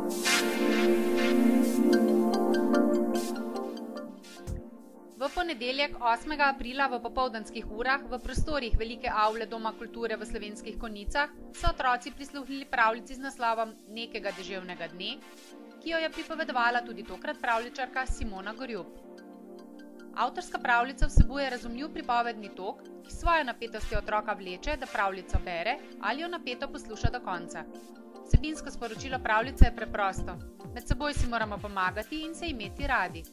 V ponedeljek 8. aprila v popoldanskih urah v prostorih Velike avle Doma kulture v Slovenskih Konjicah so otroci prisluhnili pravljici z naslovom Nekega deževnega dne, ki jo je pripovedovala tudi tokrat pravljičarka Simona Gorjup. Avtorska pravljica vsebuje razumljiv pripovedni tok, ki svojo napetostjo otroka vleče, da pravljico bere ali jo napeto posluša do konca. Vsebinsko sporočilo pravljice je preprosto. Med seboj si moramo pomagati in se imeti radi.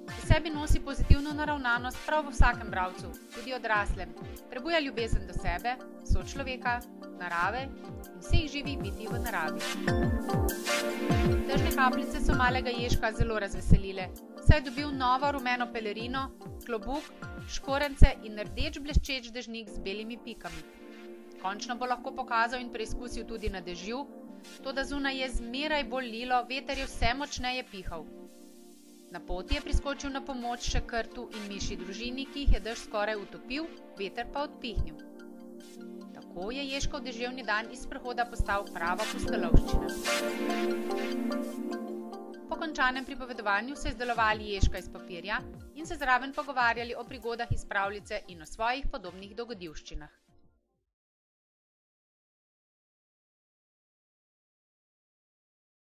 V sebi nosi pozitivno naravnanost prav v vsakem bralcu, tudi odraslem. Prebuja ljubezen do sebe, sočloveka, narave in vseh živih bitij v naravi. Dežne kapljice so malega Ježka zelo razveselile, saj je dobil novo rumeno pelerino, klobuk, škorence in rdeč bleščeč dežnik z belimi pikami. Končno bo lahko pokazal in preizkusil tudi na dežju, toda zunaj je zmeraj bolj lilo, veter je vse močneje pihal. Na poti je priskočil na pomoč še krtu in mišji družini, ki jih je dež skoraj utopil, veter pa odpihnil. Tako je Ježkov deževni dan iz sprehoda postal prava pustolovščina. Po končanem pripovedovanju so izdelovali Ježka iz papirja in se zraven pogovarjali o prigodah iz pravljice in o svojih podobnih dogodivščinah.